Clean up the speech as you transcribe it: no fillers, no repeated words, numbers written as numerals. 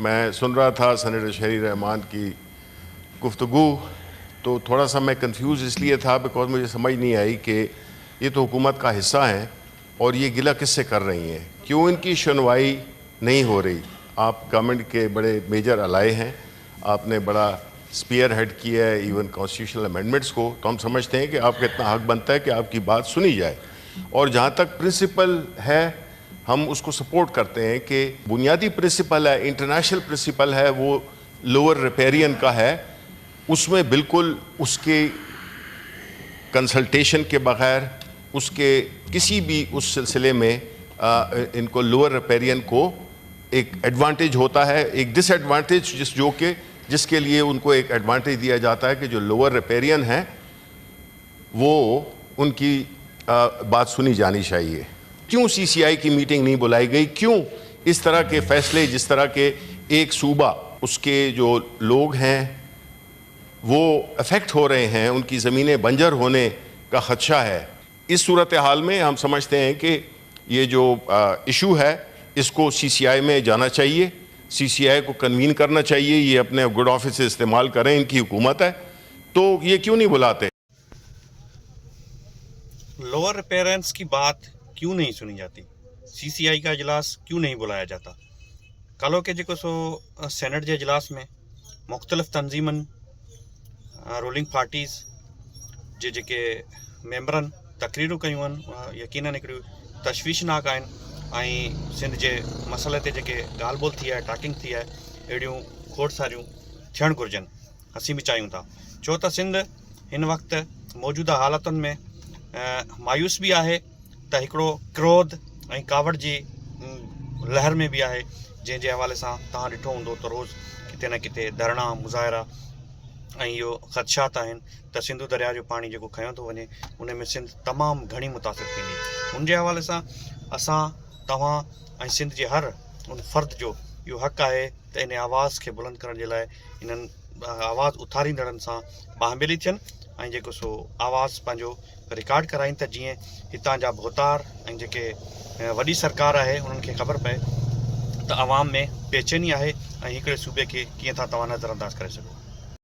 میں سن رہا تھا سینیٹر شہری رحمان کی گفتگو تو تھوڑا سا میں کنفیوز اس لیے تھا بیکاز مجھے سمجھ نہیں آئی کہ یہ تو حکومت کا حصہ ہیں اور یہ گلہ کس سے کر رہی ہیں، کیوں ان کی سنوائی نہیں ہو رہی؟ آپ گورنمنٹ کے بڑے میجر الائے ہیں، آپ نے بڑا اسپیئر ہیڈ کیا ہے ایون کانسٹیٹیوشنل امینڈمنٹس کو، تو ہم سمجھتے ہیں کہ آپ کا اتنا حق بنتا ہے کہ آپ کی بات سنی جائے، اور جہاں تک پرنسپل ہے ہم اس کو سپورٹ کرتے ہیں کہ بنیادی پرنسپل ہے، انٹرنیشنل پرنسپل ہے، وہ لوور ریپیرین کا ہے، اس میں بالکل اس کے کنسلٹیشن کے بغیر اس کے کسی بھی اس سلسلے میں ان کو لوور ریپیرین کو ایک ایڈوانٹیج ہوتا ہے، ایک ڈس ایڈوانٹیج جس کے لیے ان کو ایک ایڈوانٹیج دیا جاتا ہے کہ جو لوور ریپیرین ہیں وہ ان کی بات سنی جانی چاہیے۔ کیوں سی سی آئی کی میٹنگ نہیں بلائی گئی؟ کیوں اس طرح کے فیصلے، جس طرح کے ایک صوبہ اس کے جو لوگ ہیں وہ افیکٹ ہو رہے ہیں، ان کی زمینیں بنجر ہونے کا خدشہ ہے، اس صورتحال میں ہم سمجھتے ہیں کہ یہ جو ایشو ہے اس کو سی سی آئی میں جانا چاہیے، سی سی آئی کو کنوین کرنا چاہیے، یہ اپنے گڈ آفس سے استعمال کریں، ان کی حکومت ہے تو یہ کیوں نہیں بلاتے؟ لوور ریپیرنس کی بات کیوں نہیں سنی جاتی؟ سی سی آئی کا اجلاس کیوں نہیں بلایا جاتا؟ کالو کے جو سو سینٹ کے اجلاس میں مختلف تنظیمن رولنگ پارٹیز کے ممبرن تقریروں کیوں یقیناً ایک تشویشناک سندھ کے مسئلے تے گال بول تھی ہے، ٹاکنگ تھی ہے، اڑیوں کھوٹ ساریوں تھن گرجن، ہسی بھی چاہیوں تھا چھو تو سندھ ان وقت موجودہ حالتن میں مایوس بھی ہے تو ایکڑو کرودھ کاوڑ کی لہر میں بھی ہے، جن کے حوالے سے تاں ڈٹھو ہوں تو روز کتے نہ کتے دھرنا مظاہرہ یہ خدشات ہیں تو سندھو دریا جو پانی جو کھیو تو ونے ان میں سندھ تمام گھنی متاثر تھی، ان کے حوالے سے اساں تواں سندھ کے ہر ان فرد جو یہ حق ہے تو ان آواز کے بلند کرنے کے لائے ان آواز اتارینندڑن سے باہملی تھین جو سو آواز پانچو ریکارڈ کرائیں تو جی ہتاں جا بھوتار وڈی سرکار ہے انہوں کے خبر پے تو عوام میں بے چینی ہے، ایکڑے صوبے کے کیے تھا تواں نظر انداز کرے سکو۔